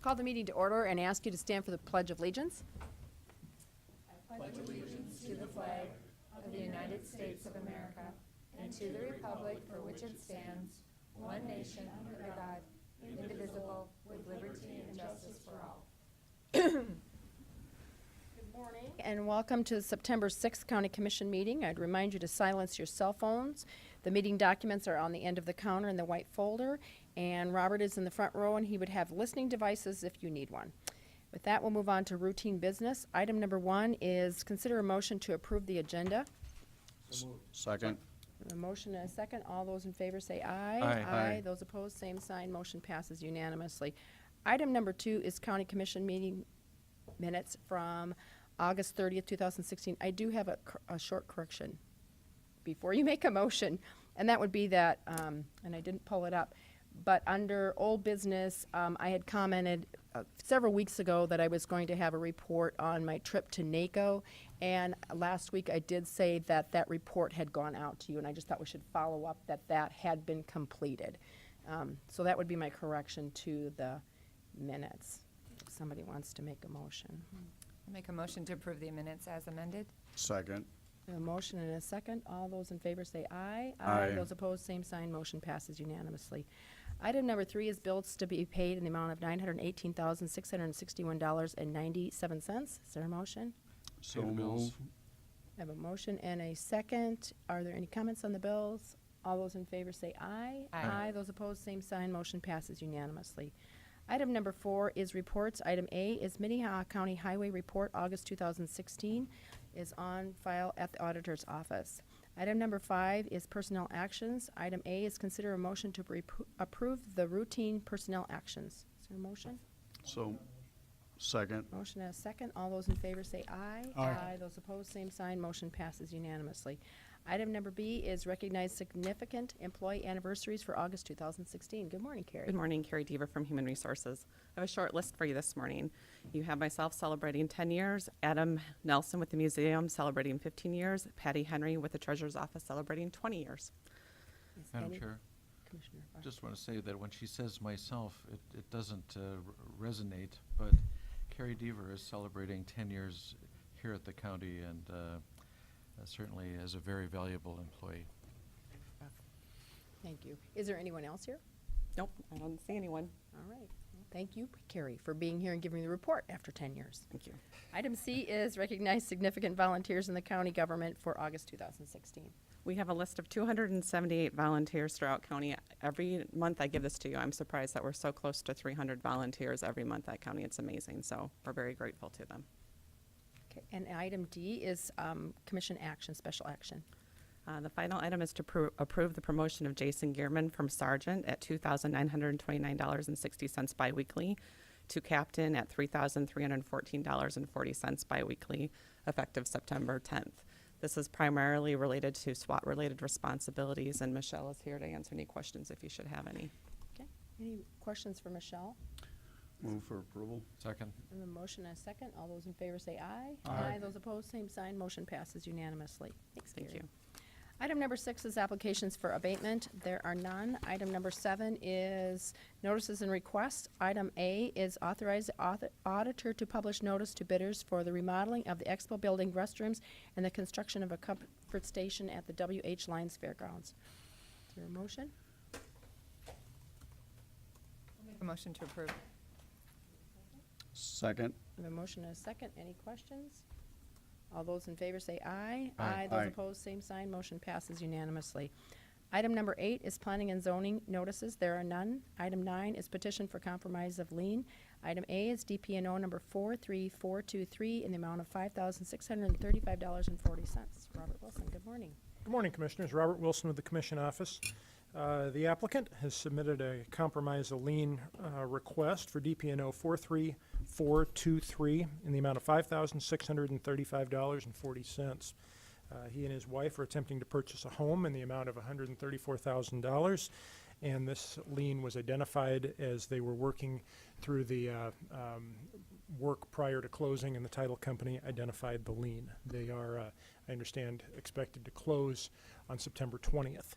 Call the meeting to order and ask you to stand for the Pledge of Allegiance. I pledge allegiance to the flag of the United States of America and to the republic for which it stands, one nation under God, indivisible, with liberty and justice for all. Good morning. And welcome to the September 6th County Commission meeting. I'd remind you to silence your cell phones. The meeting documents are on the end of the counter in the white folder, and Robert is in the front row, and he would have listening devices if you need one. With that, we'll move on to routine business. Item number 1 is consider a motion to approve the agenda. Second. A motion and a second. All those in favor say aye. Aye. Those opposed, same sign. Motion passes unanimously. Item number 2 is County Commission meeting minutes from August 30th, 2016. I do have a short correction before you make a motion, and that would be that, and I didn't pull it up, but under old business, I had commented several weeks ago that I was going to have a report on my trip to NACO, and last week I did say that that report had gone out to you, and I just thought we should follow up that that had been completed. So that would be my correction to the minutes, if somebody wants to make a motion. I'll make a motion to approve the minutes as amended. Second. A motion and a second. All those in favor say aye. Aye. Those opposed, same sign. Motion passes unanimously. Item number 3 is bills to be paid in the amount of $918,661.97. Is there a motion? So move. I have a motion and a second. Are there any comments on the bills? All those in favor say aye. Aye. Those opposed, same sign. Motion passes unanimously. Item number 4 is reports. Item A is Minnehaha County Highway Report, August 2016, is on file at the auditor's office. Item number 5 is personnel actions. Item A is consider a motion to approve the routine personnel actions. Is there a motion? So, second. Motion and a second. All those in favor say aye. Aye. Those opposed, same sign. Motion passes unanimously. Item number B is recognize significant employee anniversaries for August 2016. Good morning, Carrie. Good morning, Carrie Deaver from Human Resources. I have a short list for you this morning. You have myself celebrating 10 years, Adam Nelson with the museum celebrating 15 years, Patty Henry with the Treasurer's Office celebrating 20 years. Is Madam any- Chair, Commissioner Barr. just want to say that when she says myself, it doesn't resonate, but Carrie Deaver is celebrating 10 years here at the county and certainly as a very valuable employee. Thank you. Is there anyone else here? Nope, I don't see anyone. All right. Well, thank you, Carrie, for being here and giving the report after 10 years. Thank you. Item C is recognize significant volunteers in the county government for August 2016. We have a list of 278 volunteers throughout county. Every month I give this to you. I'm surprised that we're so close to 300 volunteers every month at county. It's amazing, so we're very grateful to them. Okay. And item D is commission action, special action. The final item is to approve the promotion of Jason Gearman from sergeant at $2,929.60 biweekly to captain at $3,314.40 biweekly, effective September 10th. This is primarily related to SWAT-related responsibilities, and Michelle is here to answer any questions if you should have any. Okay. Any questions for Michelle? Move for approval. Second. I have a motion and a second. All those in favor say aye. Aye. Those opposed, same sign. Motion passes unanimously. Thanks, Thank Carrie. you. Item number 6 is applications for abatement. There are none. Item number 7 is notices and requests. Item A is authorize the auditor to publish notice to bidders for the remodeling of the Expo Building restrooms and the construction of a comfort station at the W.H. Lyons Fairgrounds. Is there a motion? I'll make a motion to approve. Second. I have a motion and a second. Any questions? All those in favor say aye. Aye. Those Aye. opposed, same sign. Motion passes unanimously. Item number 8 is planning and zoning notices. There are none. Item 9 is petition for compromise of lien. Item A is DPNO number 43423 in the amount of $5,635.40. Robert Wilson, good morning. Good morning, Commissioners. Robert Wilson with the Commission Office. The applicant has submitted a compromise of lien request for DPNO 43423 in the amount of $5,635.40. He and his wife are attempting to purchase a home in the amount of $134,000, and this lien was identified as they were working through the work prior to closing, and the title company identified the lien. They are, I understand, expected to close on September 20th.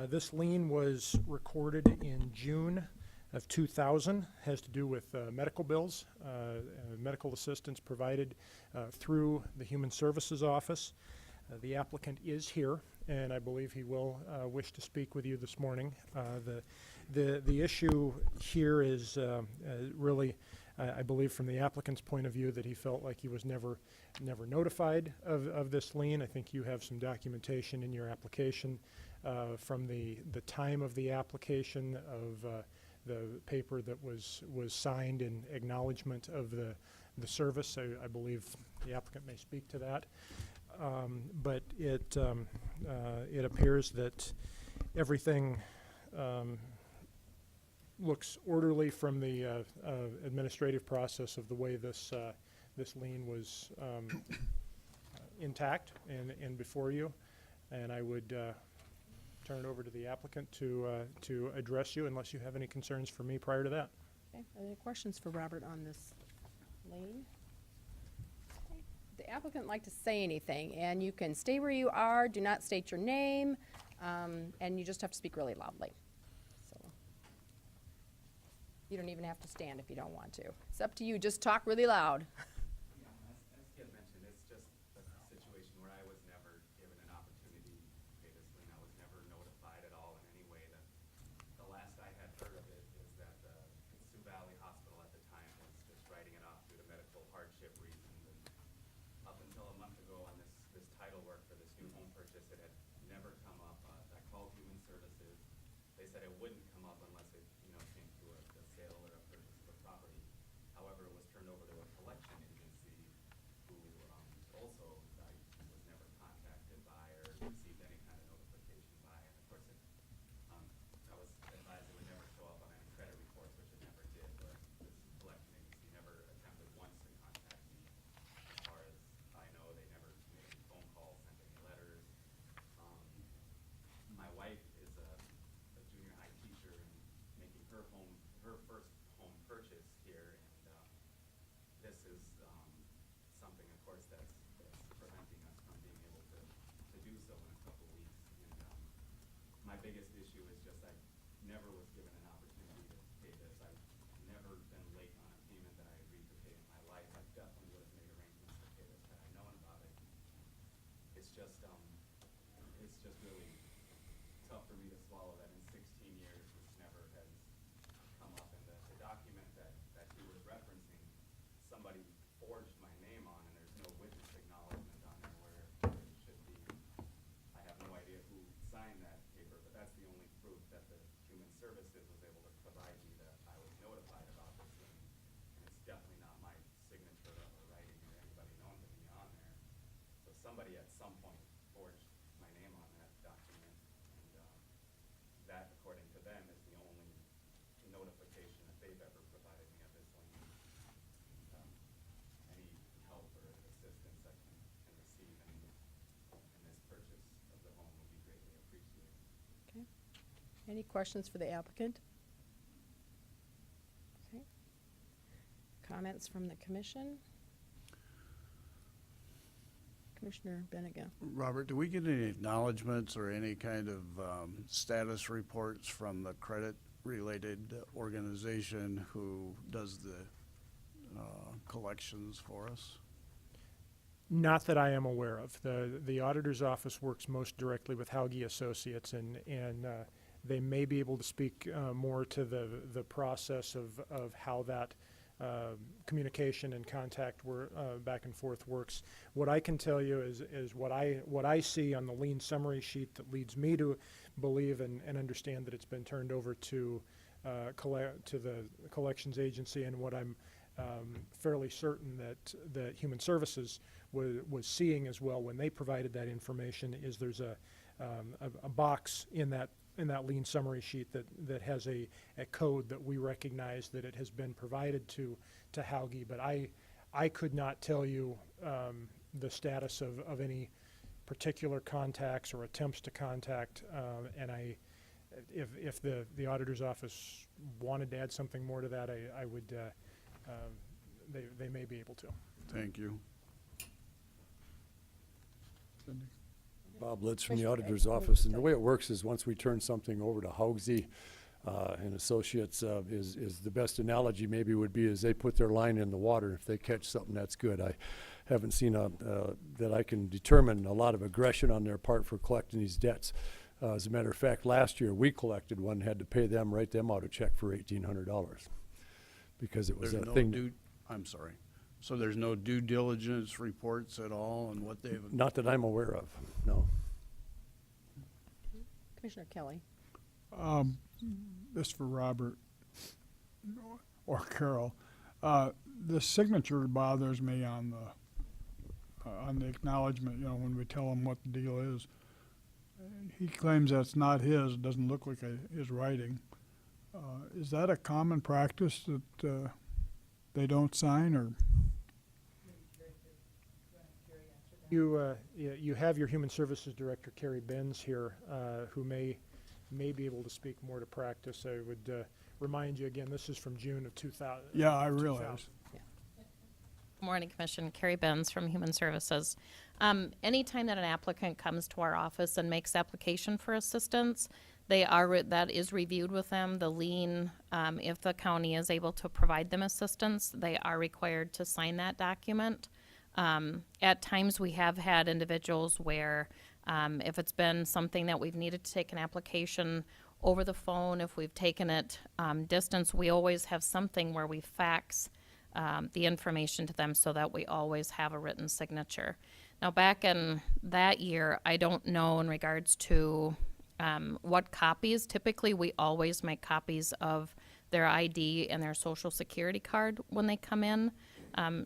This lien was recorded in June of 2000 has to do with medical bills, medical assistance provided through the Human Services Office. The applicant is here, and I believe he will wish to speak with you this morning. The issue here is really, I believe from the applicant's point of view, that he felt like he was never notified of this lien. I think you have some documentation in your application from the time of the application of the paper that was signed in acknowledgement of the service. I believe the applicant may speak to that. But it appears that everything looks orderly from the administrative process of the way this lien was intact and before you. And I would turn it over to the applicant to address you, unless you have any concerns for me prior to that. Okay, any questions for Robert on this lien? Okay. The applicant like to say anything, and you can stay where you are, do not state your name, and you just have to speak really loudly. So you don't even have to stand if you don't want to. It's up to you, just talk really loud. Yeah, as Skip mentioned, it's just a situation where I was never given an opportunity to pay this lien. I was never notified at all in any way. The last I had heard of it is that the Sioux Valley Hospital at the time was just writing it off due to medical hardship reasons. And up until a month ago on this title work for this new home purchase, it had never come up. I called Human Services. They said it wouldn't come up unless it, came to a sale or a purchase of a property. However, it was turned over to a collection agency who also I was never contacted by or received any kind of notification by. And of course, I was advised it would never show up on any credit reports, which it never did. But this collection agency never attempted once to contact me. As far as I know, they never made any phone calls, sent any letters. My wife is a junior high teacher and making her first home purchase here, and this is something, of course, that's preventing us from being able to do so in a couple weeks. And my biggest issue is just I never was given an opportunity to pay this. I've never been late on a payment that I agreed to pay in my life. I definitely would have made arrangements to pay this had I known about it. It's just really tough for me to swallow that in 16 years this never has come up. And the document that he was referencing, somebody forged my name on, and there's no witness acknowledgement on there where it should be. I have no idea who signed that paper, but that's the only proof that the Human Services was able to provide me that I was notified about this thing. And it's definitely not my signature or writing or anybody known to be on there. So somebody at some point forged my name on that document, and that, according to them, is the only notification that they've ever provided me of this lien. Any help or assistance I can receive in this purchase of the home would be greatly appreciated. Okay. Any questions for the applicant? Okay. Comments from the commission? Commissioner Benega. Robert, do we get any acknowledgements or any kind of status reports from the credit-related organization who does the collections for us? Not that I am aware of. The auditor's office works most directly with Hauge Associates, and they may be able to speak more to the process of how that communication and contact back and forth works. What I can tell you is what I see on the lien summary sheet that leads me to believe and understand that it's been turned over to the collections agency, and what I'm fairly certain that Human Services was seeing as well when they provided that information is there's a box in that lien summary sheet that has a code that we recognize that it has been provided to Hauge, but I could not tell you the status of any particular contacts or attempts to contact, and if the auditor's office wanted to add something more to that, I would they may be able to. Thank you. Cindy? Bob Litz from the auditor's office, and the way it works is once we turn something over to Haugsy, And associates is the best analogy maybe would be as they put their line in the water. If they catch something, that's good. I haven't seen that I can determine a lot of aggression on their part for collecting these debts. As a matter of fact, last year we collected one, had to pay them, write them out a check for $1,800 because it was There's a no thing. I'm sorry. So there's no due diligence reports at all on what they've? Not that I'm aware of, no. Commissioner Kelly. This for Robert or Carol. The signature bothers me on the acknowledgement, when we tell him what the deal is. He claims that's not his, it doesn't look like his writing. Is that a common practice that they don't sign, or? You have your Human Services Director, Carrie Benz, here, who may be able to speak more to practice. I would remind you again, this is from June of 2000. Yeah, I realize. Morning, Commission. Carrie Benz from Human Services. Anytime that an applicant comes to our office and makes application for assistance, that is reviewed with them. The lien, if the county is able to provide them assistance, they are required to sign that document. At times, we have had individuals where if it's been something that we've needed to take an application over the phone, if we've taken it distance, we always have something where we fax the information to them so that we always have a written signature. Now, back in that year, I don't know in regards to what copies. Typically, we always make copies of their ID and their social security card when they come in.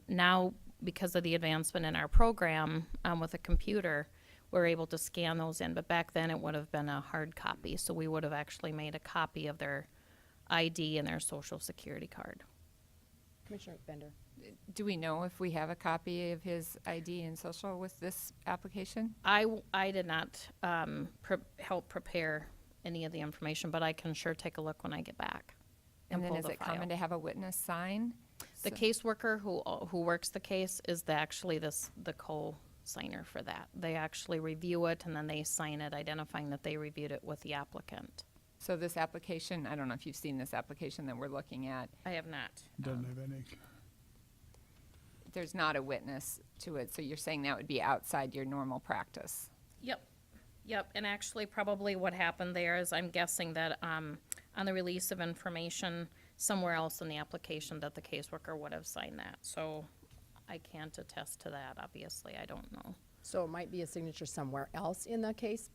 Now, because of the advancement in our program with a computer, we're able to scan those in. But back then, it would have been a hard copy. So we would have actually made a copy of their ID and their social security card. Commissioner Bender. Do we know if we have a copy of his ID and social with this application? I did not help prepare any of the information, but I can sure take a look when I get back. And then pull is the it common file. to have a witness sign? The caseworker who works the case is actually the co-signer for that. They actually review it and then they sign it, identifying that they reviewed it with the applicant. So this application, I don't know if you've seen this application that we're looking at. I have not. Doesn't have any. There's not a witness to it, so you're saying that would be outside your normal practice? Yep, and actually probably what happened there is I'm guessing that on the release of information somewhere else in the application that the caseworker would have signed that. So I can't attest to that, obviously, I don't know. So it might be a signature somewhere else in the case,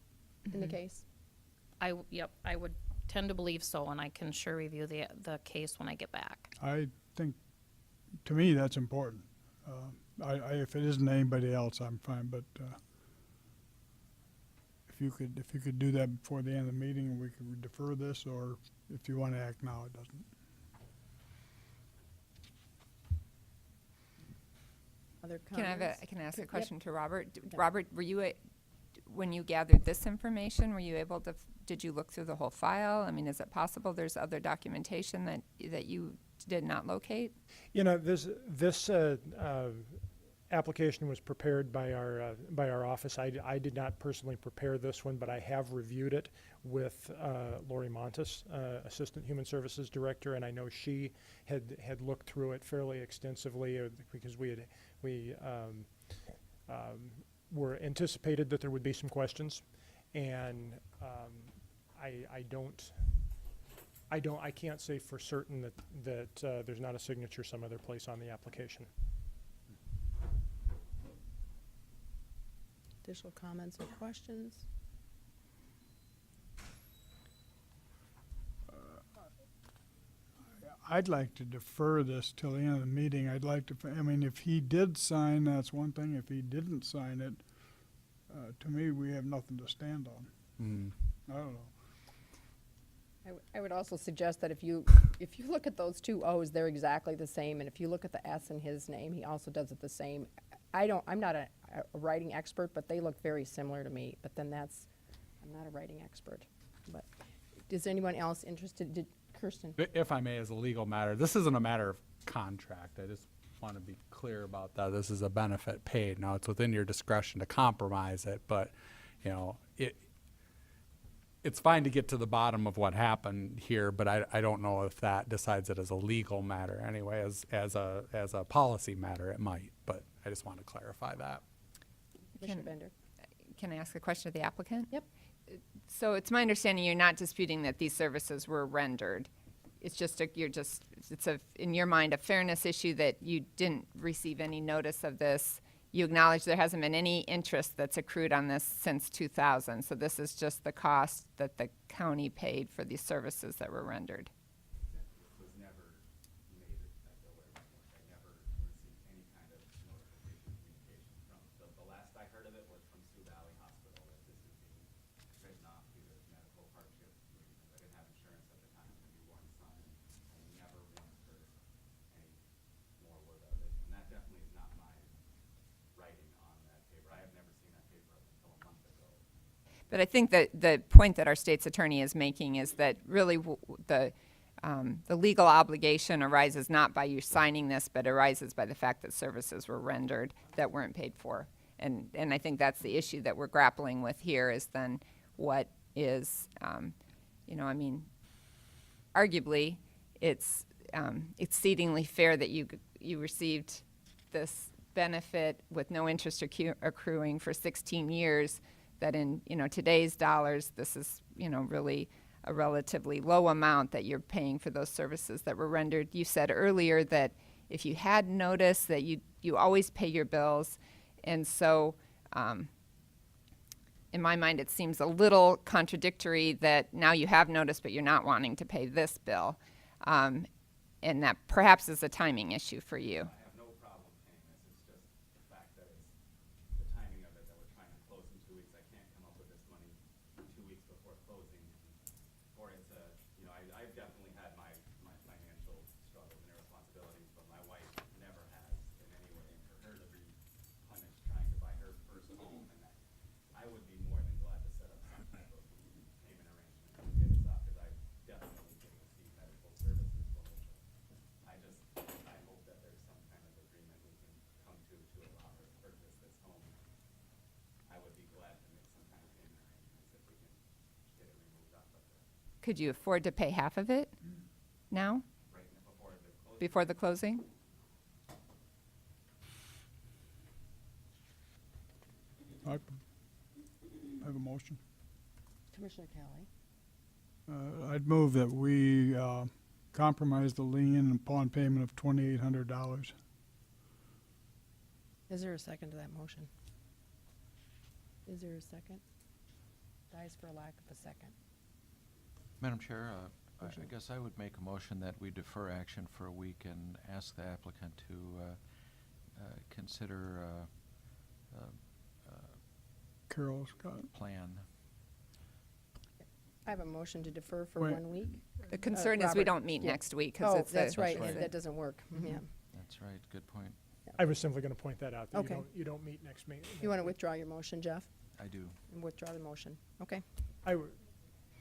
I would tend to believe so, and I can sure review the case when I get back. I think, to me, that's important. If it isn't anybody else, I'm fine, but if you could do that before the end of the meeting, we could defer this, or if you want to act now, it doesn't. Other Can comments? I ask a Yep. question to Robert? Okay. Robert, were you, when you gathered this information, were you able to, did you look through the whole file? I mean, is it possible there's other documentation that you did not locate? This application was prepared by our office. I did not personally prepare this one, but I have reviewed it with Lori Montes, Assistant Human Services Director, and I know she had looked through it fairly extensively because we were anticipated that there would be some questions, and I can't say for certain that there's not a signature some other place on the application. Additional comments or questions? I'd like to defer this till the end of the meeting. I'd like to, if he did sign, that's one thing. If he didn't sign it, to me, we have nothing to stand on. I don't know. I would also suggest that if you look at those two O's, they're exactly the same, and if you look at the S in his name, he also does it the same. I'm not a writing expert, but they look very similar to me, but then I'm not a writing expert. But is anyone else interested? Kirsten? If I may, as a legal matter, this isn't a matter of contract. I just want to be clear about that. This is a benefit paid. Now, it's within your discretion to compromise it, but, it's fine to get to the bottom of what happened here, but I don't know if that decides it as a legal matter anyway. As a policy matter, it might, but I just want to clarify that. Commissioner Bender. Can I ask a question of the applicant? Yep. So it's my understanding you're not disputing that these services were rendered. It's just, it's in your mind, a fairness issue that you didn't receive any notice of this. You acknowledge there hasn't been any interest that's accrued on this since 2000. So this is just the cost that the county paid for these services that were rendered. This was never made at the way I never received any kind of notification communication from, the last I heard of it was from Sioux Valley Hospital, that this is being written off due to medical hardship reasons. I didn't have insurance at the time, it was my newborn son, and I never once heard any more word of it. And that definitely is not my writing on that paper. I have never seen that paper up until a month ago. But I think that the point that our state's attorney is making is that really the legal obligation arises not by you signing this, but arises by the fact that services were rendered that weren't paid for. And I think that's the issue that we're grappling with here is then what is, arguably it's exceedingly fair that you received this benefit with no interest accruing for 16 years, that in, today's dollars, this is, really a relatively low amount that you're paying for those services that were rendered. You said earlier that if you had noticed that you always pay your bills. And so, in my mind, it seems a little contradictory that now you have noticed, but you're not wanting to pay this bill. And that perhaps is a timing issue for you. I have no problem paying this, it's just the fact that it's the timing of it, that we're trying to close in 2 weeks. I can't come up with this money 2 weeks before closing, for it to, I've definitely had my financial struggles and irresponsibilities, but my wife never has in any way. And for her to be punished trying to buy her first home, and that, I would be more than glad to set up some type of payment arrangement to get us off, because I definitely didn't receive medical services from it. I hope that there's some kind of agreement we can come to allow her to purchase this home. I would be glad to make some kind of payment arrangements if we can get it removed off of the, Could you afford to pay half of it now, right before the closing. before the closing? I have a motion. Commissioner Kelly. I'd move that we compromise the lien upon payment of $2,800. Is there a second to that motion? Is there a second? Dies for a lack of a second. Madam Chair, I Motion. guess I would make a motion that we defer action for a week and ask the applicant to consider Carol's got it. plan. I have a motion to defer for Wait. 1 week. The concern is we Robert. don't meet Yeah. next week because Oh, it's that's the, right, That's right. that doesn't work. Yeah. That's right, good point. I was simply going to point that out, that Okay. you don't meet next meeting. You want to withdraw your motion, Jeff? I do. And withdraw the motion. Okay.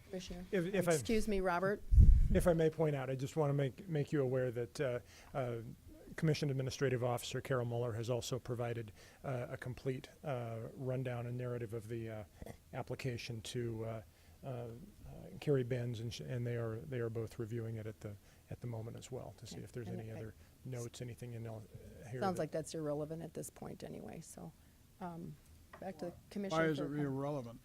Commissioner? If I- Excuse me, Robert. If I may point out, I just want to make you aware that Commission Administrative Officer Carol Muller has also provided a complete rundown and narrative of the application to Carrie Benz, and they are both reviewing it at the moment as well to see Okay. if there's And any I- other notes, anything in here. Sounds that- like that's irrelevant at this point anyway, so. Back to the commission. Why is for it a comment. irrelevant?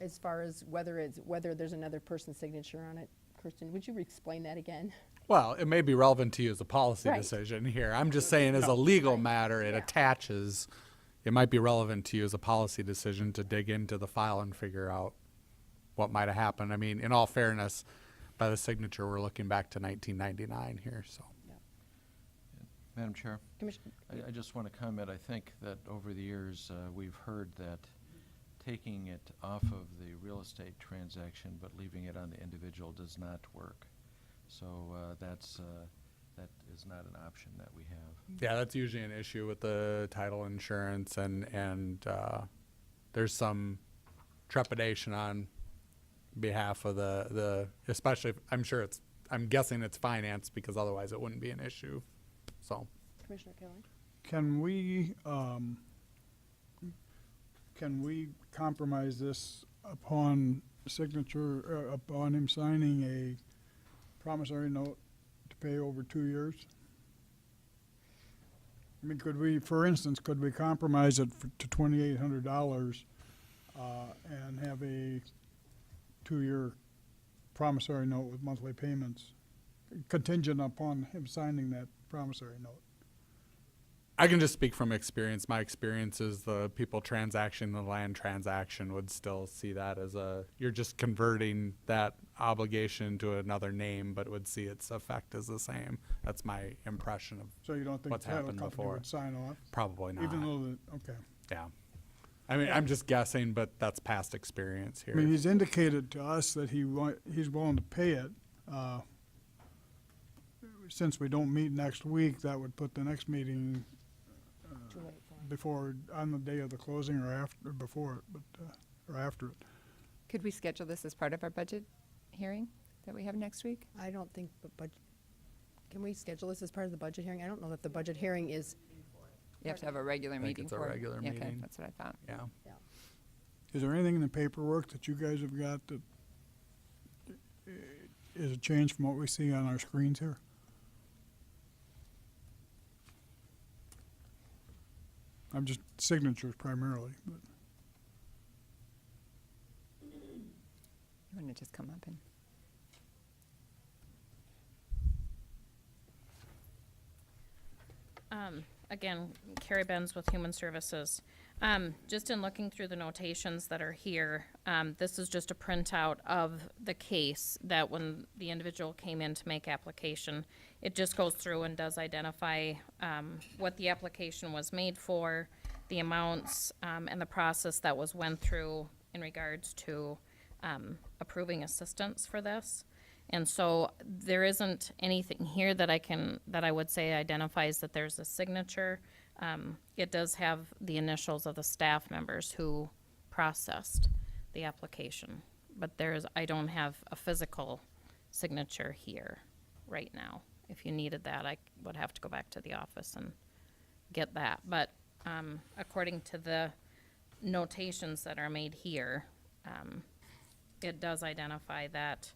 As far as whether there's another person's signature on it. Kirsten, would you explain that again? Well, it may be relevant to you as a policy Right. decision here. I'm just saying as a legal matter, it attaches. It might be relevant to you as a policy decision to dig into the file and figure out what might have happened. I mean, in all fairness, by the signature, we're looking back to 1999 here, so. Madam Chair, Commission, I just want to comment, I think that over the years, we've heard that taking it off of the real estate transaction but leaving it on the individual does not work. So that is not an option that we have. Yeah, that's usually an issue with the title insurance, and there's some trepidation on behalf of the especially I'm guessing it's finance, because otherwise it wouldn't be an issue. So Commissioner Kelly? Can we compromise this upon signature upon him signing a promissory note to pay over 2 years? I mean, could we, for instance, could we compromise it to $2,800 and have a 2-year promissory note with monthly payments contingent upon him signing that promissory note? I can just speak from experience. My experience is the people transacting the land transaction would still see that as you're just converting that obligation to another name, but would see its effect as the same. That's my impression of So you don't think what's the title happened company before. would sign off? Probably not. Even though okay. Yeah. I mean, I'm just guessing, but that's past experience I here. mean, he's indicated to us that he's willing to pay it. Since we don't meet next week, that would put the next meeting Too late for him. before, on the day of the closing or after, before it, but, or after it. Could we schedule this as part of our budget hearing that we have next week? I don't think, can we schedule this as part of the budget hearing? I don't know that the budget hearing is, You have to have a regular I think meeting it's a for it. regular Okay, meeting. that's what I thought. Yeah. Is there anything in the paperwork that you guys have got that is a change from what we see on our screens here? I'm just signatures primarily, but You want to just come up and? Again, Carrie Benz with Human Services. Just in looking through the notations that are here, this is just a printout of the case that when the individual came in to make application, it just goes through and does identify what the application was made for, the amounts, and the process that was went through in regards to approving assistance for this. And so there isn't anything here that I would say identifies that there's a signature. It does have the initials of the staff members who processed the application. But I don't have a physical signature here right now. If you needed that, I would have to go back to the office and get that. But according to the notations that are made here, it does identify that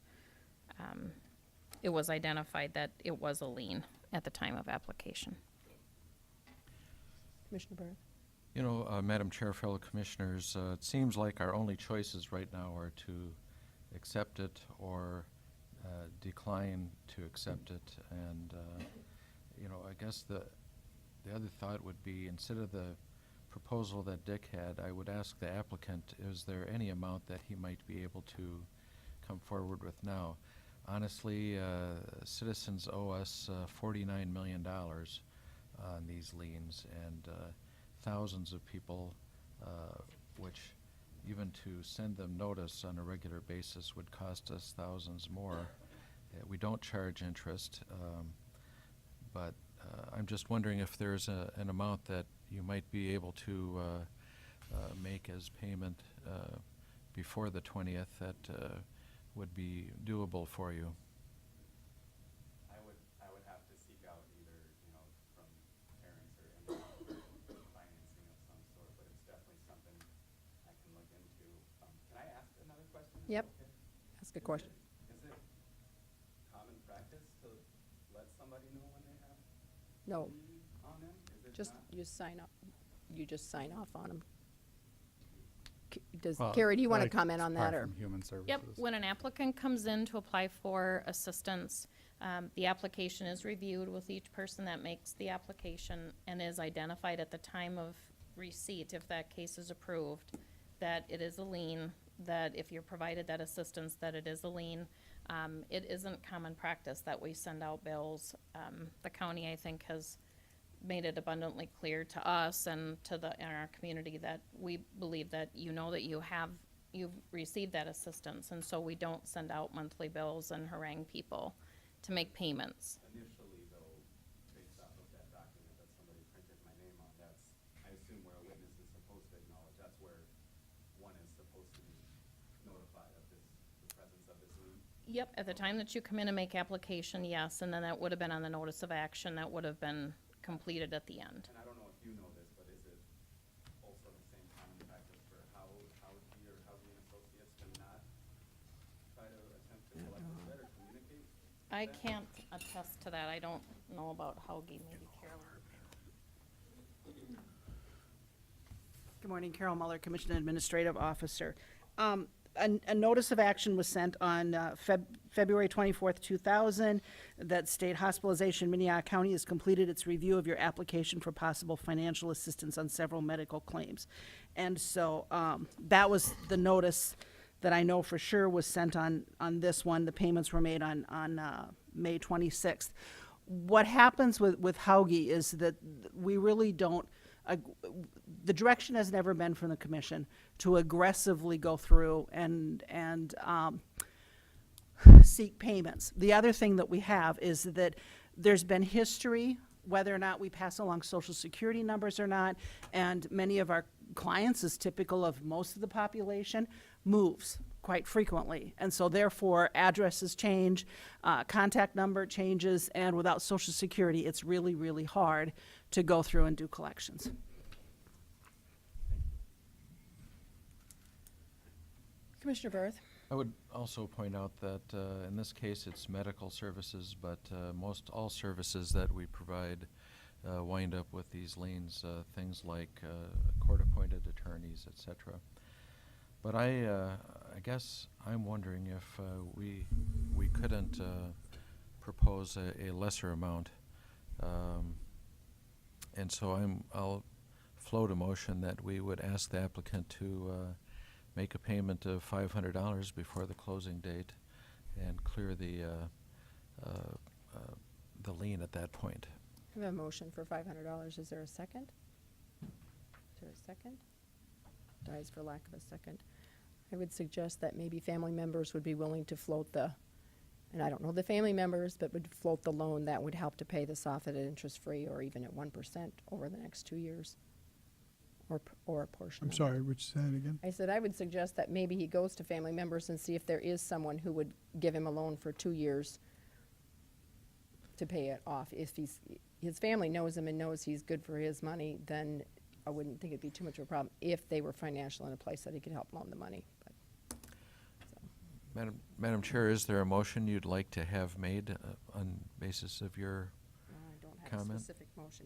it was identified that it was a lien at the time of application. Commissioner Barth? You know, Madam Chair, fellow commissioners, it seems like our only choices right now are to accept it or decline to accept it. And, you know, I guess the other thought would be, instead of the proposal that Dick had, I would ask the applicant, is there any amount that he might be able to come forward with now? Honestly, citizens owe us $49 million on these liens, and thousands of people, which even to send them notice on a regular basis would cost us thousands more. We don't charge interest, but I'm just wondering if there's an amount that you might be able to make as payment before the 20th that would be doable for you. I would have to seek out either, you know, from parents or financing of some sort, but it's definitely something I can look into. Can I ask another question? Yep. Okay. That's a good question. Is it common practice to let somebody know when they have No, lien on them? Is it just, not? you sign up, you just sign off on them. Well, Carrie, do you want to like, comment on that, apart or? from Human Services. Yep, when an applicant comes in to apply for assistance, the application is reviewed with each person that makes the application and is identified at the time of receipt, if that case is approved, that it is a lien, that if you're provided that assistance, that it is a lien. It isn't common practice that we send out bills. The county, I think, has made it abundantly clear to us and to in our community that we believe that that you've received that assistance, and so we don't send out monthly bills and harangue people to make payments. Initially, though, based off of that document that somebody printed my name on, I assume where a witness is supposed to acknowledge, that's where one is supposed to be notified of the presence of this lien. Yep, at the time that you come in and make application, yes, and then that would have been on the notice of action that would have been completed at the end. And I don't know if you know this, but is it also the same common practice for Howdy or Howdy and Associates to not I can't attest to that. I don't know about Hauge, maybe Carol. Good morning, Carol Muller, Commission Administrative Officer. A notice of action was sent on February 24th, 2000, that state hospitalization Minnehaha County has completed its review of your application for possible financial assistance on several medical claims. And so that was the notice that I know for sure was sent on this one. The payments were made on May 26th. What happens with Hauge is that we really don't, the direction has never been from the commission to aggressively go through and seek payments. The other thing that we have is that there's been history, whether or not we pass along social security numbers or not, and many of our clients, as typical of most of the population, moves quite frequently. And so therefore, addresses change, contact number changes, and without social security, it's really, really hard to go through and do collections. Commissioner Berth? I would also point out that in this case, it's medical services, but most all services that we provide wind up with these liens, things like court-appointed attorneys, etc. But I guess I'm wondering if we couldn't propose a lesser amount, and so I'll float a motion that we would ask the applicant to make a payment of $500 before the closing date and clear the lien at that point. I have a motion for $500. Is there a second? Is there a second? Dies for lack of a second. I would suggest that maybe family members would be willing to float and I don't know the family members, but would float the loan that would help to pay this off at interest-free or even at 1% over the next 2 years, or a portion. I'm of it. sorry, would you say it again? I said I would suggest that maybe he goes to family members and see if there is someone who would give him a loan for 2 years to pay it off. If his family knows him and knows he's good for his money, then I wouldn't think it'd be too much of a problem if they were financially in a place that he could help loan the money. But, Madam Chair, is there a motion you'd like to have made on basis of your I don't have comment? a specific motion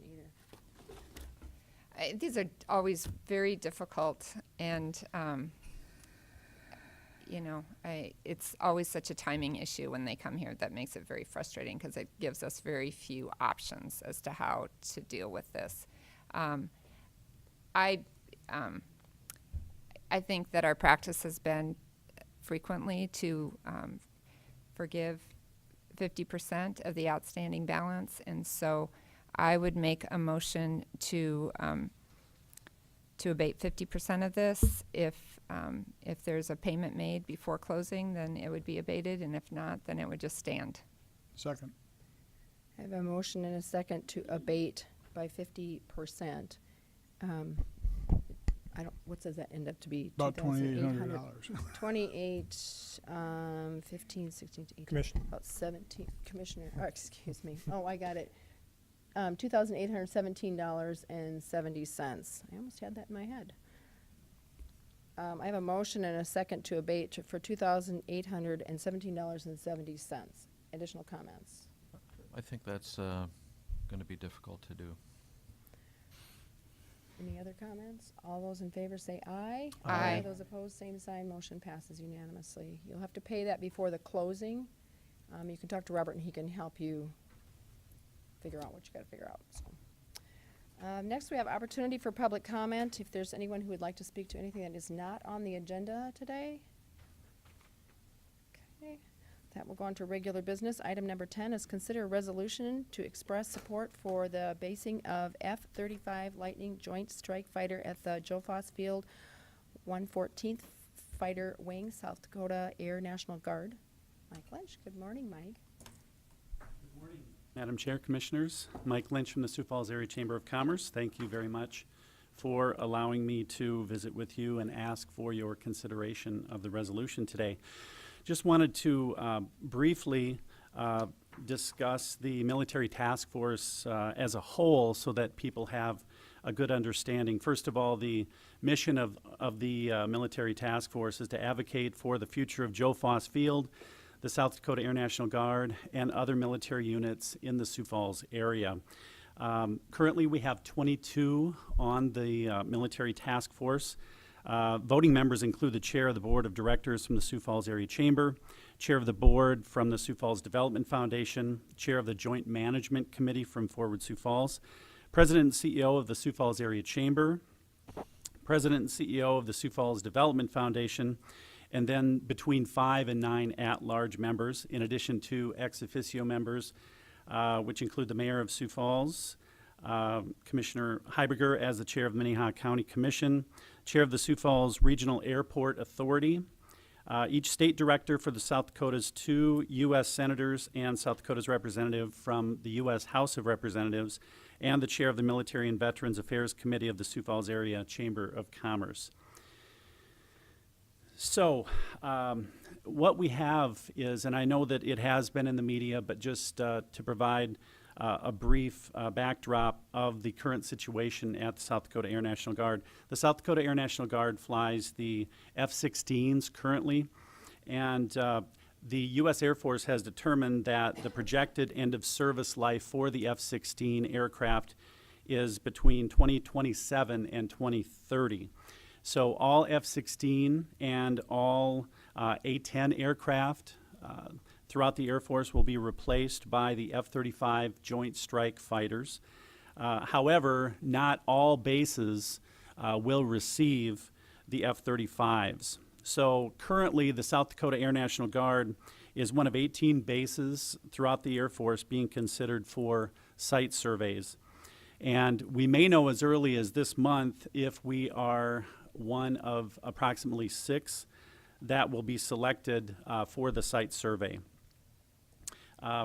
either. These are always very difficult, and it's always such a timing issue when they come here that makes it very frustrating because it gives us very few options as to how to deal with this. I think that our practice has been frequently to forgive 50% of the outstanding balance, and so I would make a motion to abate 50% of this. If there's a payment made before closing, then it would be abated, and if not, then it would just stand. Second. I have a motion and a second to abate by 50%. What does that end up to be? About $2,800. 28, 15, 16, 18. Commissioner. About 17, Commissioner, excuse me. Oh, I got it. $2,817.70. I almost had that in my head. I have a motion and a second to abate for $2,817.70. Additional comments? I think that's going to be difficult to do. Any other comments? All those in favor say aye. Aye. Those opposed, same sign. Motion passes unanimously. You'll have to pay that before the closing. You can talk to Robert and he can help you figure out what you got to figure out. So. Next, we have opportunity for public comment. If there's anyone who would like to speak to anything that is not on the agenda today. Okay. That will go on to regular business. Item number 10 is consider a resolution to express support for the basing of F-35 Lightning Joint Strike Fighter at the Joe Foss Field 114th Fighter Wing, South Dakota Air National Guard. Mike Lynch. Good morning, Mike. Good morning, Madam Chair, Commissioners. Mike Lynch from the Sioux Falls Area Chamber of Commerce. Thank you very much for allowing me to visit with you and ask for your consideration of the resolution today. Just wanted to briefly discuss the military task force as a whole so that people have a good understanding. First of all, the mission of the military task force is to advocate for the future of Joe Foss Field. the South Dakota Air National Guard, and other military units in the Sioux Falls area. Currently, we have 22 on the military task force. Voting members include the chair of the board of directors from the Sioux Falls Area Chamber, chair of the board from the Sioux Falls Development Foundation, chair of the Joint Management Committee from Forward Sioux Falls, president and CEO of the Sioux Falls Area Chamber, president and CEO of the Sioux Falls Development Foundation, and then between 5 and 9 at-large members, in addition to ex officio members, which include the mayor of Sioux Falls, Commissioner Heiberger as the chair of the Minnehaha County Commission, chair of the Sioux Falls Regional Airport Authority, each state director for the South Dakota's 2 U.S. senators and South Dakota's representative from the U.S. House of Representatives, and the chair of the Military and Veterans Affairs Committee of the Sioux Falls Area Chamber of Commerce. So, what we have is, and I know that it has been in the media, but just to provide a brief backdrop of the current situation at the South Dakota Air National Guard. The South Dakota Air National Guard flies the F-16s currently, and the U.S. Air Force has determined that the projected end of service life for the F-16 aircraft is between 2027 and 2030. So all F-16 and all A-10 aircraft throughout the Air Force will be replaced by the F-35 Joint Strike Fighters. However, not all bases will receive the F-35s. So currently, the South Dakota Air National Guard is one of 18 bases throughout the Air Force being considered for site surveys. And we may know as early as this month if we are one of approximately 6 that will be selected for the site survey.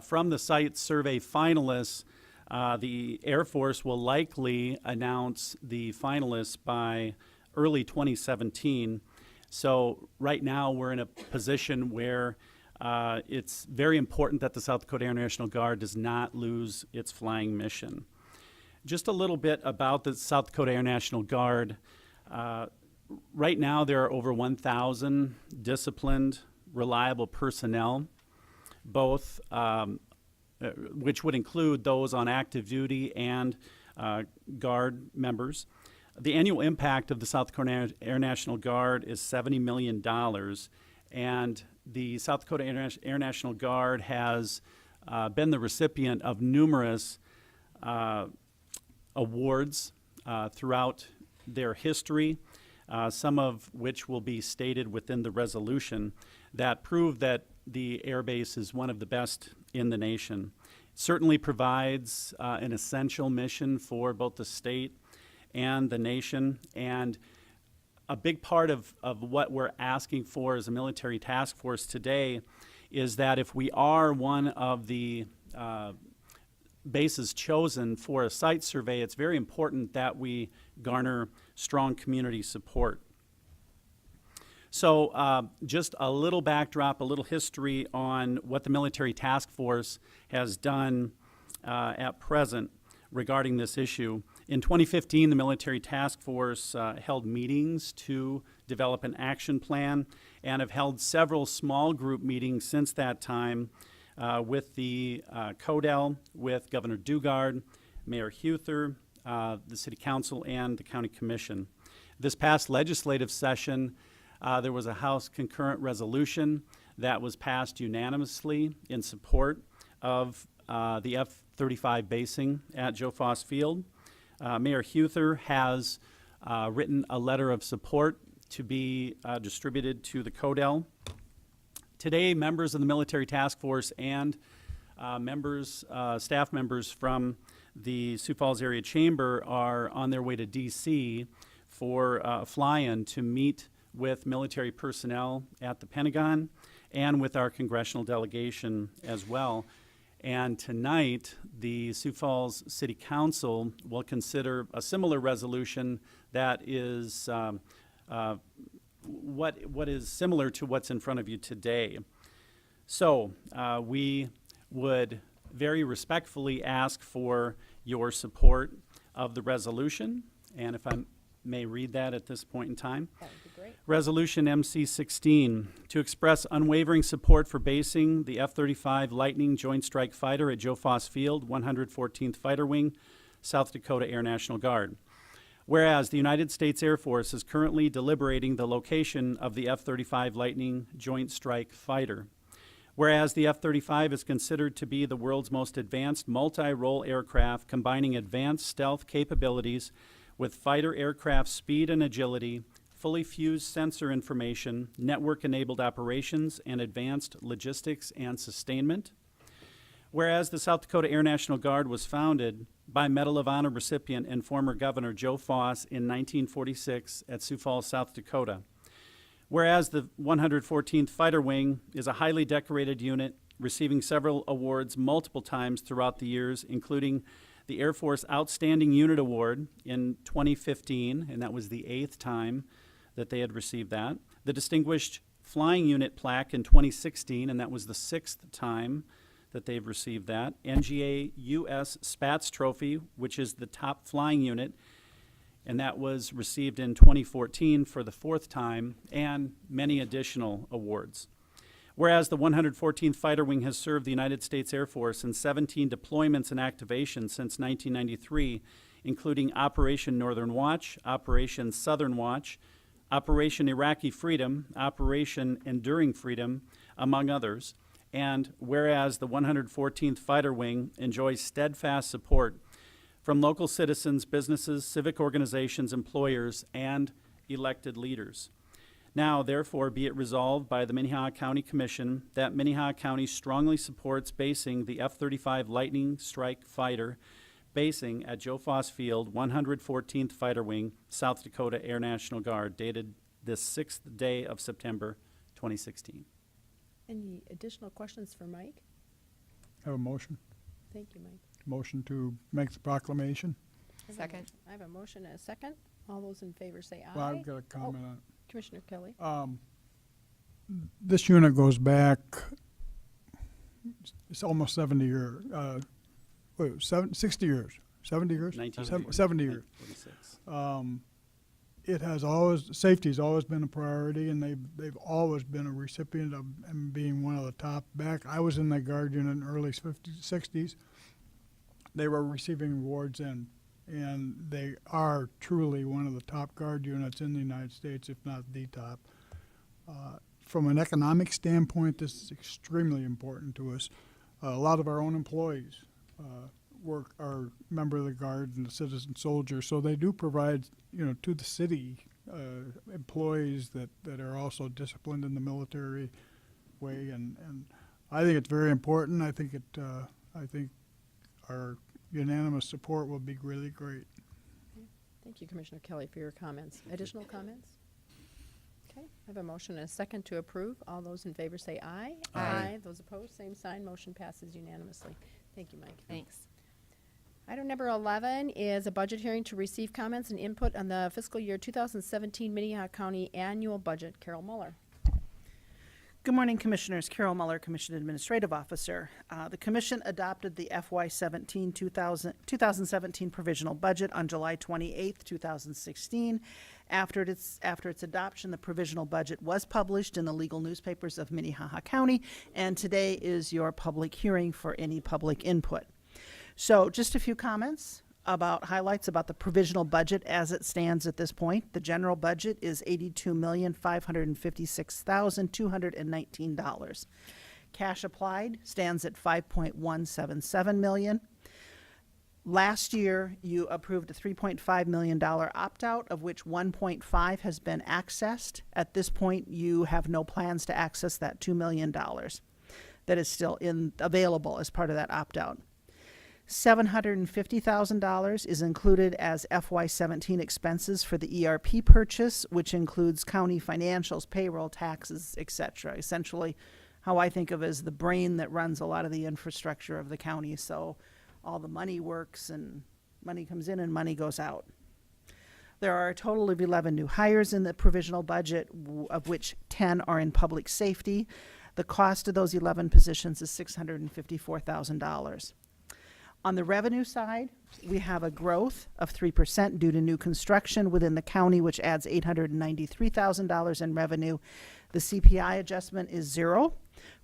From the site survey finalists, the Air Force will likely announce the finalists by early 2017. So right now we're in a position where it's very important that the South Dakota Air National Guard does not lose its flying mission. Just a little bit about the South Dakota Air National Guard. Right now there are over 1,000 disciplined, reliable personnel, both which would include those on active duty and Guard members. The annual impact of the South Dakota Air National Guard is $70 million, and the South Dakota Air National Guard has been the recipient of numerous awards throughout their history, some of which will be stated within the resolution, that prove that the air base is one of the best in the nation. It certainly provides an essential mission for both the state and the nation, and a big part of what we're asking for as a military task force today is that if we are one of the bases chosen for a site survey, it's very important that we garner strong community support. So just a little backdrop, a little history on what the military task force has done at present regarding this issue. In 2015, the military task force held meetings to develop an action plan and have held several small group meetings since that time with the CODEL, with Governor Dugard, Mayor Huther, the City Council, and the County Commission. This past legislative session, there was a House concurrent resolution that was passed unanimously in support of the F-35 basing at Joe Foss Field. Mayor Huther has written a letter of support to be distributed to the CODEL. Today, members of the military task force and staff members from the Sioux Falls Area Chamber are on their way to D.C. for a fly-in to meet with military personnel at the Pentagon and with our congressional delegation as well. And tonight, the Sioux Falls City Council will consider a similar resolution that is what is similar to what's in front of you today. So we would very respectfully ask for your support of the resolution, and if I may read that at this point in time. That would be Great. Resolution MC-16, to express unwavering support for basing the F-35 Lightning Joint Strike Fighter at Joe Foss Field, 114th Fighter Wing, South Dakota Air National Guard. Whereas the United States Air Force is currently deliberating the location of the F-35 Lightning Joint Strike Fighter. Whereas the F-35 is considered to be the world's most advanced multi-role aircraft, combining advanced stealth capabilities with fighter aircraft speed and agility, fully fused sensor information, network-enabled operations, and advanced logistics and sustainment. Whereas the South Dakota Air National Guard was founded by Medal of Honor recipient and former Governor Joe Foss in 1946 at Sioux Falls, South Dakota. Whereas the 114th Fighter Wing is a highly decorated unit, receiving several awards multiple times throughout the years, including the Air Force Outstanding Unit Award in 2015, and that was the 8th time that they had received that. The Distinguished Flying Unit Plaque in 2016, and that was the 6th time that they've received that. NGA US Spats Trophy, which is the top flying unit, and that was received in 2014 for the 4th time, and many additional awards. Whereas the 114th Fighter Wing has served the United States Air Force in 17 deployments and activations since 1993, including Operation Northern Watch, Operation Southern Watch, Operation Iraqi Freedom, Operation Enduring Freedom, among others. And whereas the 114th Fighter Wing enjoys steadfast support from local citizens, businesses, civic organizations, employers, and elected leaders. Now, therefore, be it resolved by the Minnehaha County Commission that Minnehaha County strongly supports basing the F-35 Lightning Strike Fighter basing at Joe Foss Field, 114th Fighter Wing, South Dakota Air National Guard, dated this 6th day of September, 2016. Any additional questions for Mike? Have a motion. Thank you, Mike. Motion to make the proclamation. Second. I have a motion and a second. All those in favor say aye. Well, I've got a comment on Commissioner Kelly. it. This unit goes back, it's almost 70 years, 60 years, 70 years? 70 years. 46. It has always, safety's always been a priority, and they've always been a recipient of and being one of the top. Back, I was in the Guard unit in the early 50s, 60s. They were receiving awards and they are truly one of the top Guard units in the United States, if not the top. From an economic standpoint, this is extremely important to us. A lot of our own employees are member of the Guard and the citizen soldiers, so they do provide, to the city employees that are also disciplined in the military way, and I think it's very important. I think our unanimous support will be really great. Thank you, Commissioner Kelly, for your comments. Additional comments? Okay, I have a motion and a second to approve. All those in favor say aye. Aye. Those opposed, same sign. Motion passes unanimously. Thank you, Mike. Thanks. Item number 11 is a budget hearing to receive comments and input on the fiscal year 2017 Minnehaha County annual budget. Carol Muller. Good morning, Commissioners. Carol Muller, Commission Administrative Officer. The Commission adopted the FY17 2017 provisional budget on July 28, 2016. After its adoption, the provisional budget was published in the legal newspapers of Minnehaha County, and today is your public hearing for any public input. So just a few comments about highlights about the provisional budget as it stands at this point. The general budget is $82,556,219. Cash applied stands at $5.177 million. Last year, you approved a $3.5 million opt-out, of which $1.5 has been accessed. At this point, you have no plans to access that $2 million that is still available as part of that opt-out. $750,000 is included as FY17 expenses for the ERP purchase, which includes county financials, payroll, taxes, etc. Essentially, how I think of as the brain that runs a lot of the infrastructure of the county. So all the money works and money comes in and money goes out. There are a total of 11 new hires in the provisional budget, of which 10 are in public safety. The cost of those 11 positions is $654,000. On the revenue side, we have a growth of 3% due to new construction within the county, which adds $893,000 in revenue. The CPI adjustment is 0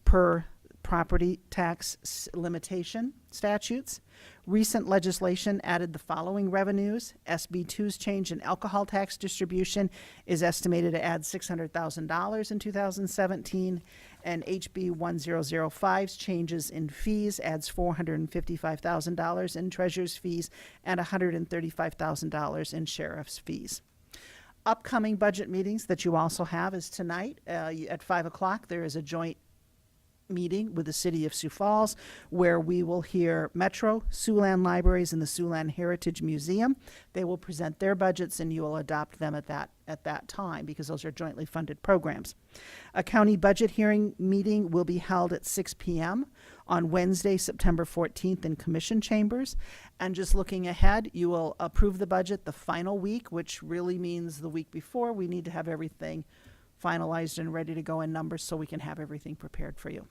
per property tax limitation statutes. Recent legislation added the following revenues. SB 2's change in alcohol tax distribution is estimated to add $600,000 in 2017, and HB 1005's changes in fees adds $455,000 in treasurer's fees and $135,000 in sheriff's fees. Upcoming budget meetings that you also have is tonight at 5 o'clock. There is a joint meeting with the City of Sioux Falls where we will hear Metro, Siouxland Libraries, and the Siouxland Heritage Museum. They will present their budgets and you will adopt them at that time because those are jointly funded programs. A county budget hearing meeting will be held at 6 p.m. on Wednesday, September 14th in Commission Chambers. And just looking ahead, you will approve the budget the final week, which really means the week before. We need to have everything finalized and ready to go in numbers so we can have everything prepared for you.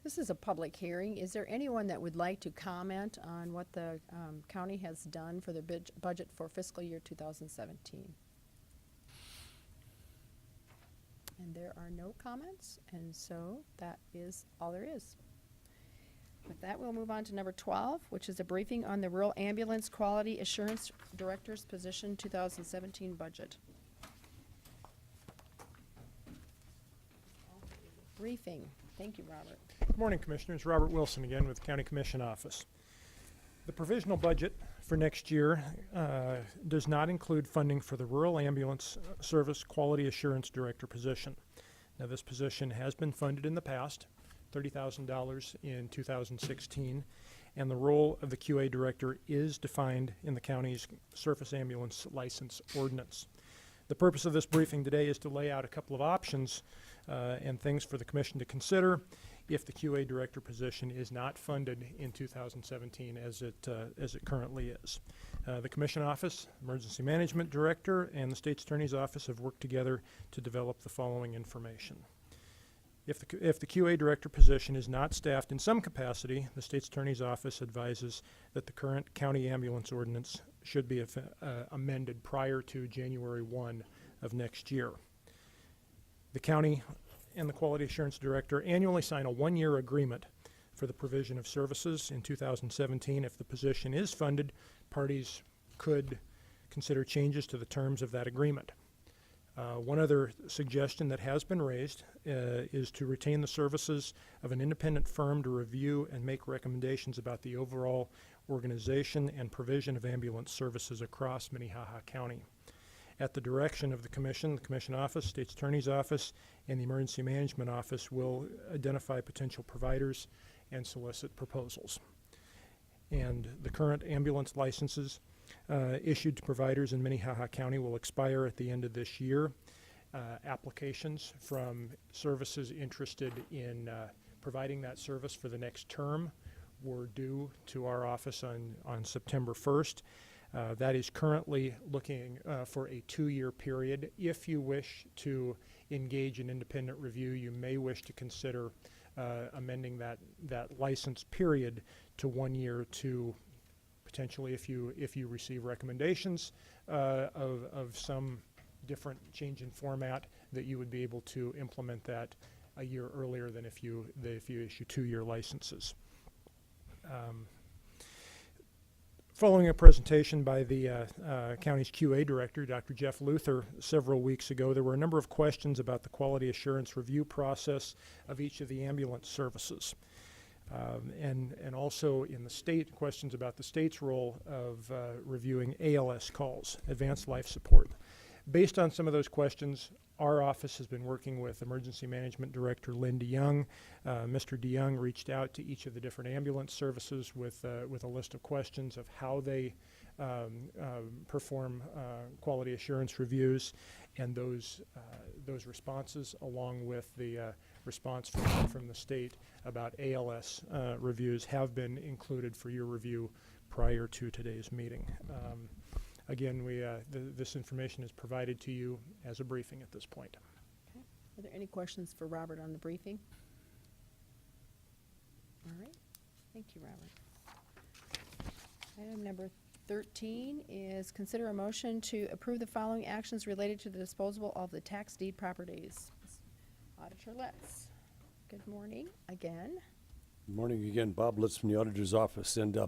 This is a public hearing. Is there anyone that would like to comment on what the county has done for the budget for fiscal year 2017? And there are no comments, and so that is all there is. With that, we'll move on to number 12, which is a briefing on the Rural Ambulance Quality Assurance Director's Position 2017 budget. Briefing. Thank you, Robert. Good morning, Commissioners. Robert Wilson again with the County Commission Office. The provisional budget for next year does not include funding for the Rural Ambulance Service Quality Assurance Director position. Now, this position has been funded in the past, $30,000 in 2016, and the role of the QA Director is defined in the county's Surface Ambulance License Ordinance. The purpose of this briefing today is to lay out a couple of options and things for the Commission to consider if the QA Director position is not funded in 2017 as it currently is. The Commission Office, Emergency Management Director, and the State's Attorney's Office have worked together to develop the following information. If the QA Director position is not staffed in some capacity, the State's Attorney's Office advises that the current County Ambulance Ordinance should be amended prior to January 1 of next year. The county and the Quality Assurance Director annually sign a one-year agreement for the provision of services. In 2017, if the position is funded, parties could consider changes to the terms of that agreement. One other suggestion that has been raised is to retain the services of an independent firm to review and make recommendations about the overall organization and provision of ambulance services across Minnehaha County. At the direction of the Commission Office, State's Attorney's Office, and the Emergency Management Office will identify potential providers and solicit proposals. And the current ambulance licenses issued to providers in Minnehaha County will expire at the end of this year. Applications from services interested in providing that service for the next term were due to our office on September 1st. That is currently looking for a 2-year period. If you wish to engage in independent review, you may wish to consider amending that license period to 1 year to potentially, if you receive recommendations of some different change in format, that you would be able to implement that a year earlier than if you issue 2-year licenses. Following a presentation by the county's QA Director, Dr. Jeff Luther, several weeks ago, there were a number of questions about the quality assurance review process of each of the ambulance services. And also in the state, questions about the state's role of reviewing ALS calls, advanced life support. Based on some of those questions, our office has been working with Emergency Management Director Lynn DeYoung. Mr. DeYoung reached out to each of the different ambulance services with a list of questions of how they perform quality assurance reviews, and those responses, along with the response from the state about ALS reviews, have been included for your review prior to today's meeting. Again, this information is provided to you as a briefing at this point. Okay. Are there any questions for Robert on the briefing? All right. Thank you, Robert. Item number 13 is consider a motion to approve the following actions related to the disposal of the tax deed properties. Auditor Letts, good morning again. Good morning again, Bob Litz from the Auditor's Office. And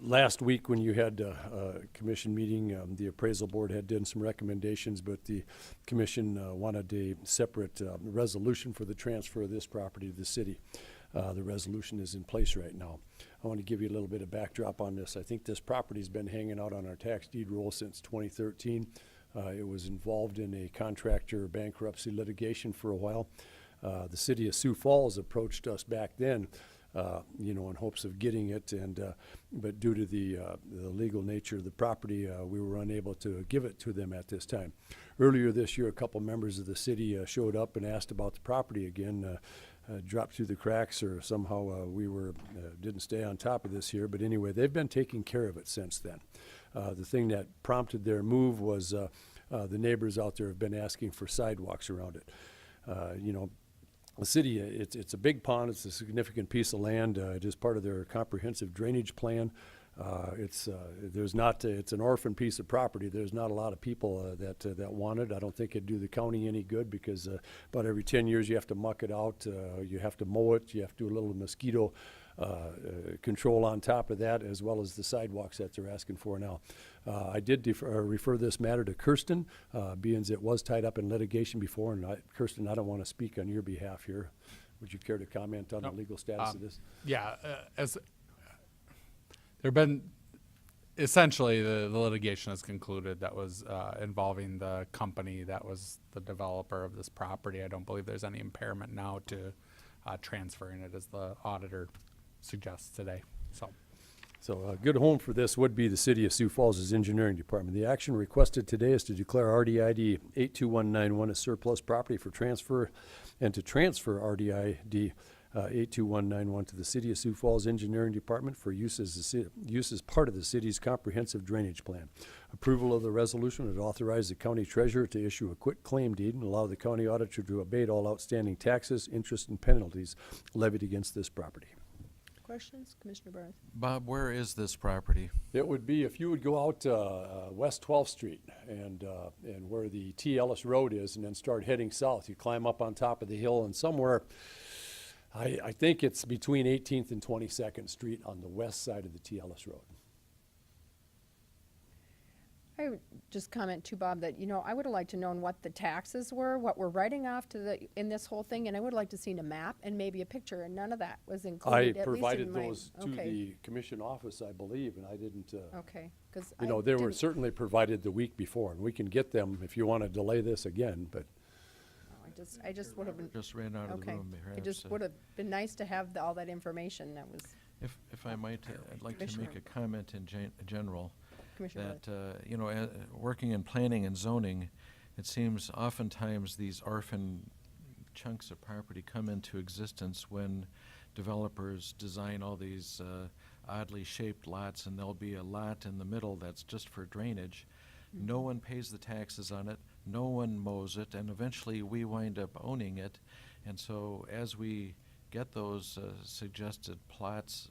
last week when you had a commission meeting, the appraisal board had done some recommendations, but the commission wanted a separate resolution for the transfer of this property to the city. The resolution is in place right now. I want to give you a little bit of backdrop on this. I think this property's been hanging out on our tax deed roll since 2013. It was involved in a contractor bankruptcy litigation for a while. The City of Sioux Falls approached us back then, in hopes of getting it, but due to the legal nature of the property, we were unable to give it to them at this time. Earlier this year, a couple members of the city showed up and asked about the property again. Dropped through the cracks, or somehow we didn't stay on top of this here. But anyway, they've been taking care of it since then. The thing that prompted their move was the neighbors out there have been asking for sidewalks around it. The city, it's a big pond. It's a significant piece of land. It is part of their comprehensive drainage plan. It's an orphan piece of property. There's not a lot of people that want it. I don't think it'd do the county any good because about every 10 years you have to muck it out. You have to mow it. You have to do a little mosquito control on top of that, as well as the sidewalks that they're asking for now. I did refer this matter to Kirsten, being it was tied up in litigation before. And Kirsten, I don't want to speak on your behalf here. Would you care to comment on the legal status of this? Yeah, as there've been, essentially the litigation has concluded that was involving the company that was the developer of this property. I don't believe there's any impairment now to transferring it, as the auditor suggests today. So a good home for this would be the City of Sioux Falls' engineering department. The action requested today is to declare RDID 82191 as surplus property for transfer, and to transfer RDID 82191 to the City of Sioux Falls Engineering Department for use as part of the city's comprehensive drainage plan. Approval of the resolution would authorize the county treasurer to issue a quit claim deed and allow the county auditor to abate all outstanding taxes, interest, and penalties levied against this property. Questions? Commissioner Barth? Bob, where is this property? It would be if you would go out West 12th Street and where the T. Ellis Road is, and then start heading south. You climb up on top of the hill, and somewhere, I think it's between 18th and 22nd Street on the west side of the T. Ellis Road. I would just comment too, Bob, that, I would have liked to known what the taxes were, what we're writing off in this whole thing, and I would like to seen a map and maybe a picture, and none of that was included, I at least provided in my. those to the commission office, I believe, and I didn't, Okay, because they were certainly provided the week before, and we can get them if you want to delay this again, but. I just would have been. Just ran out of the Okay, room. it Perhaps, just would have been nice to have all that information that was. If I might, I'd like to Commissioner. make a comment in general. Commissioner That, working in planning and zoning, it seems oftentimes these orphan chunks of property come into existence when developers design all these oddly shaped lots, and there'll be a lot in the middle that's just for drainage. No one pays the taxes on it, no one mows it, and eventually we wind up owning it. And so as we get those suggested plots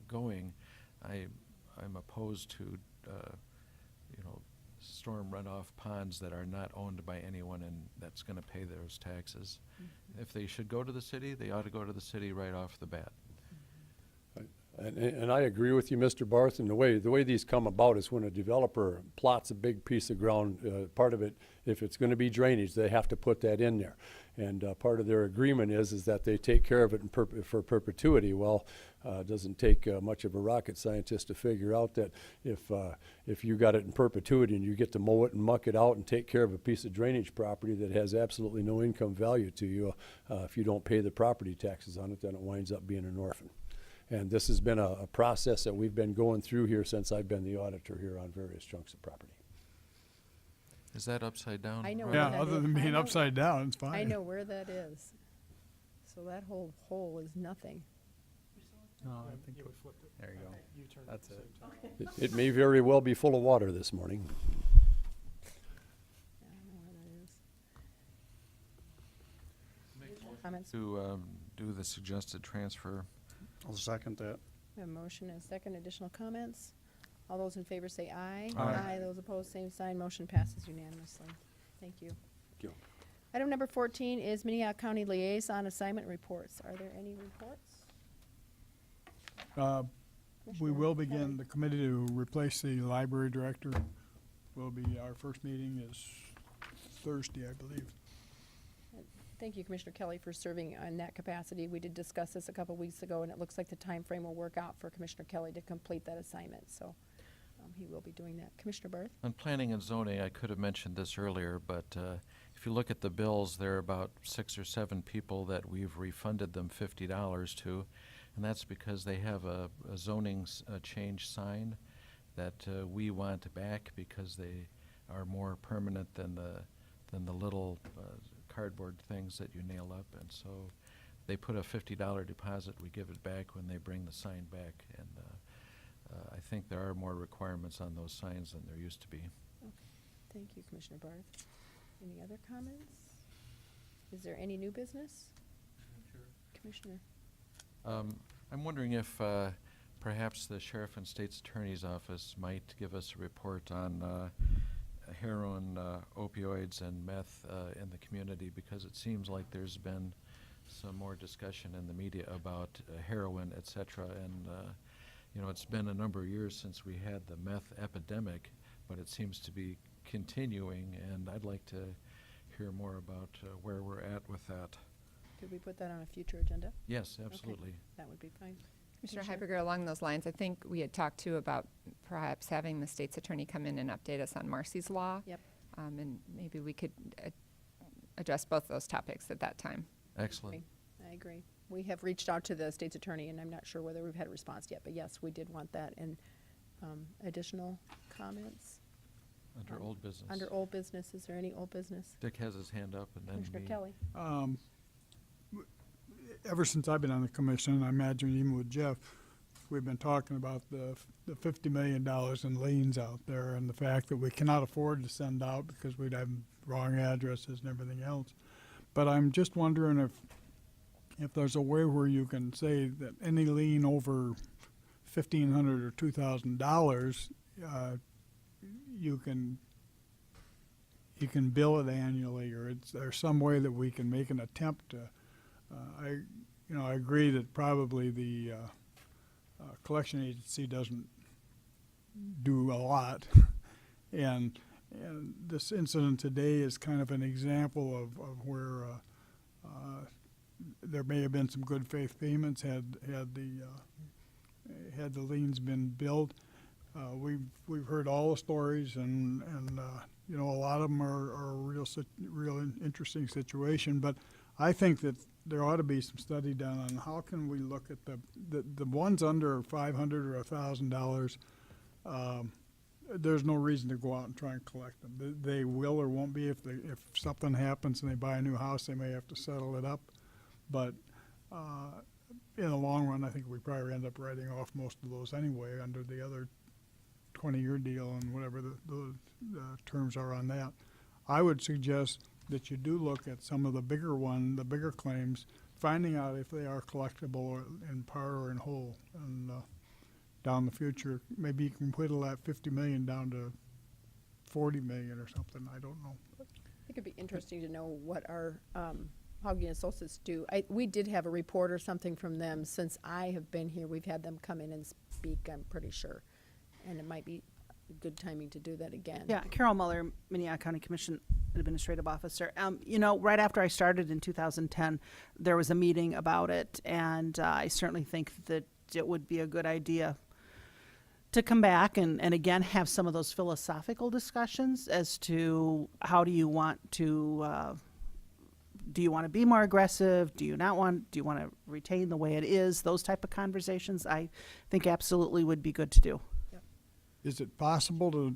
going, I'm opposed to storm runoff ponds that are not owned by anyone and that's going to pay those taxes. If they should go to the city, they ought to go to the city right off the bat. And I agree with you, Mr. Barth, and the way these come about is when a developer plots a big piece of ground, part of it, if it's going to be drainage, they have to put that in there. And part of their agreement is that they take care of it for perpetuity. Well, it doesn't take much of a rocket scientist to figure out that if you got it in perpetuity and you get to mow it and muck it out and take care of a piece of drainage property that has absolutely no income value to you, if you don't pay the property taxes on it, then it winds up being an orphan. And this has been a process that we've been going through here since I've been the auditor here on various chunks of property. Is that upside down? I know Rob? where Yeah, that other is. than I being know- upside down, it's fine. I know where that is. So that whole hole is nothing. No, I think You would flip it. there you go. You turn That's at the it. same time. It may very well be full of water this morning. I know where that is. Comments? To do the suggested transfer. I'll second that. We have a motion and a second. Additional comments? All those in favor say aye. Aye. Those opposed, same sign. Motion passes unanimously. Thank you. Thank you. Item number 14 is Minnehaha County Liaison Assignment Reports. Are there any reports? We Commissioner will Kelly? begin, the committee to replace the library director will be, our first meeting is Thursday, I believe. Thank you, Commissioner Kelly, for serving in that capacity. We did discuss this a couple weeks ago, and it looks like the time frame will work out for Commissioner Kelly to complete that assignment, so he will be doing that. Commissioner Barth? On planning and zoning, I could have mentioned this earlier, but if you look at the bills, there are about 6 or 7 people that we've refunded them $50 to, and that's because they have a zoning change sign that we want back because they are more permanent than the little cardboard things that you nail up, and so they put a $50 deposit. We give it back when they bring the sign back, and I think there are more requirements on those signs than there used to be. Thank you, Commissioner Barth. Any other comments? Is there any new business? Commissioner? I'm wondering if perhaps the Sheriff and State's Attorney's Office might give us a report on heroin, opioids, and meth in the community, because it seems like there's been some more discussion in the media about heroin, et cetera, and you know, it's been a number of years since we had the meth epidemic, but it seems to be continuing, and I'd like to hear more about where we're at with that. Could we put that on a future agenda? Yes, absolutely. That would be fine. Commissioner Commissioner? Heiberger, along those lines, I think we had talked too about perhaps having the state's attorney come in and update us on Marcy's Law. Yep. And maybe we could address both those topics at that time. Excellent. I agree. We have reached out to the state's attorney, and I'm not sure whether we've had a response yet, but yes, we did want that. And additional comments? Under old business. Under old business, is there any old business? Dick has his hand up, and then Commissioner me. Kelly? Ever since I've been on the commission, I imagine even with Jeff, we've been talking about the $50 million in liens out there, and the fact that we cannot afford to send out because we'd have wrong addresses and everything else. But I'm just wondering if there's a way where you can say that any lien over $1,500 or $2,000, you can bill it annually, or there's some way that we can make an attempt to. I agree that probably the collection agency doesn't do a lot, and this incident today is kind of an example of where there may have been some good faith payments had the liens been billed. We've heard all the stories, and a lot of them are a real interesting situation. But I think that there ought to be some study done on how can we look at the ones under $500 or $1,000. There's no reason to go out and try and collect them. They will or won't be. If something happens and they buy a new house, they may have to settle it up. But in the long run, I think we probably end up writing off most of those anyway under the other 20-year deal and whatever the terms are on that. I would suggest that you do look at some of the bigger claims, finding out if they are collectible or in part or in whole. And down the future, maybe you can whittle that $50 million down to $40 million or something. I don't know. I think it'd be interesting to know what our Haugen Associates do. We did have a report or something from them since I have been here. We've had them come in and speak, I'm pretty sure. And it might be good timing to do that again. Yeah, Carol Muller, Minnehaha County Commission Administrative Officer. Right after I started in 2010, there was a meeting about it, and I certainly think that it would be a good idea to come back and again have some of those philosophical discussions as to how do you want to be more aggressive? Do you want to retain the way it is? Those type of conversations, I think absolutely would be good to do. Is it possible to,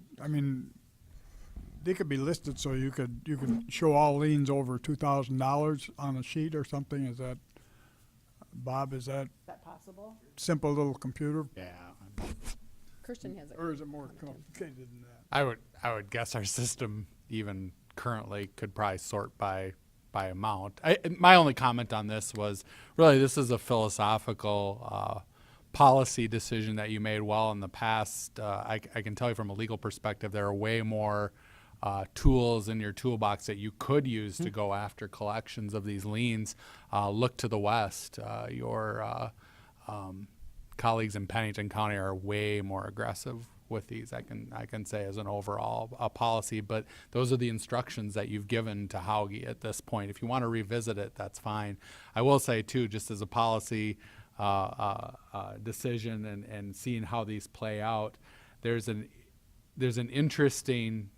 they could be listed so you could show all liens over $2,000 on a sheet or something? Is that, Bob, is that possible? simple little computer? Yeah. Kirsten has it. Or is it more complicated than that? I would guess our system even currently could probably sort by amount. My only comment on this was really this is a philosophical policy decision that you made well in the past. I can tell you from a legal perspective, there are way more tools in your toolbox that you could use to go after collections of these liens. Look to the west. Your colleagues in Pennington County are way more aggressive with these. I can say as an overall policy, but those are the instructions that you've given to Hauge at this point. If you want to revisit it, that's fine. I will say too, just as a policy decision and seeing how these play out, there's an interesting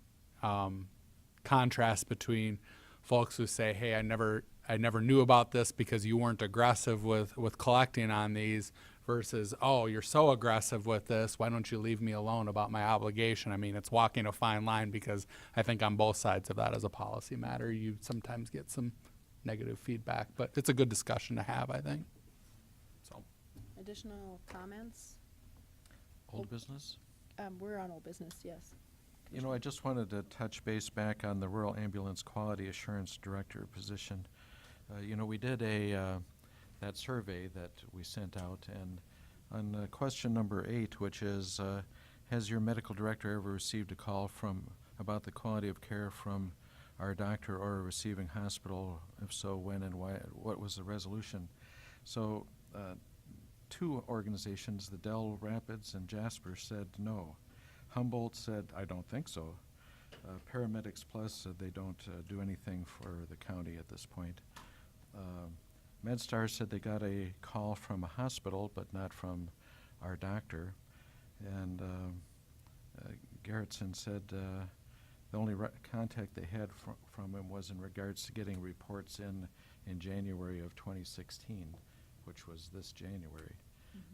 contrast between folks who say, hey, I never knew about this because you weren't aggressive with collecting on these, versus, oh, you're so aggressive with this, why don't you leave me alone about my obligation? I mean, it's walking a fine line, because I think on both sides of that as a policy matter, you sometimes get some negative feedback, but it's a good discussion to have, I think. So, Additional comments? Old business? We're on old business, yes. You know, I just wanted to touch base back on the Rural Ambulance Quality Assurance Director position. You know, we did that survey that we sent out, and on question number 8, which is, has your medical director ever received a call about the quality of care from our doctor or a receiving hospital? If so, when and why? What was the resolution? So, 2 organizations, the Del Rapids and Jasper, said no. Humboldt said, I don't think so. Paramedics Plus said they don't do anything for the county at this point. MedStar said they got a call from a hospital, but not from our doctor. And Garrettson said the only contact they had from him was in regards to getting reports in January of 2016, which was this January.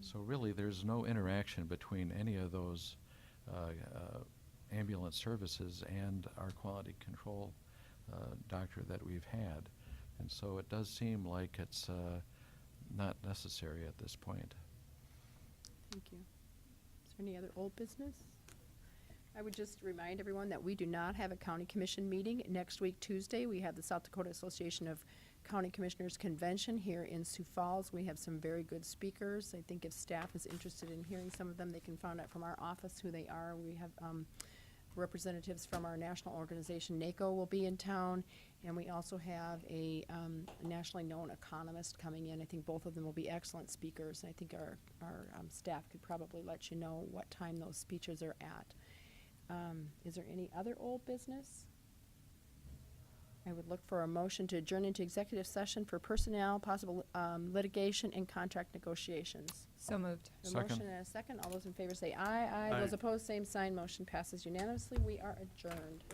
So really, there's no interaction between any of those ambulance services and our quality control doctor that we've had. And so it does seem like it's not necessary at this point. Thank you. Is there any other old business? I would just remind everyone that we do not have a county commission meeting. Next week, Tuesday, we have the South Dakota Association of County Commissioners Convention here in Sioux Falls. We have some very good speakers. I think if staff is interested in hearing some of them, they can find out from our office who they are. We have representatives from our national organization, NACO, will be in town, and we also have a nationally known economist coming in. I think both of them will be excellent speakers, and I think our staff could probably let you know what time those speeches are at. Is there any other old business? I would look for a motion to adjourn into executive session for personnel, possible litigation, and contract negotiations. So moved. A Second. motion and a second. All those in favor say aye. Aye. Aye. Those opposed, same sign. Motion passes unanimously. We are adjourned.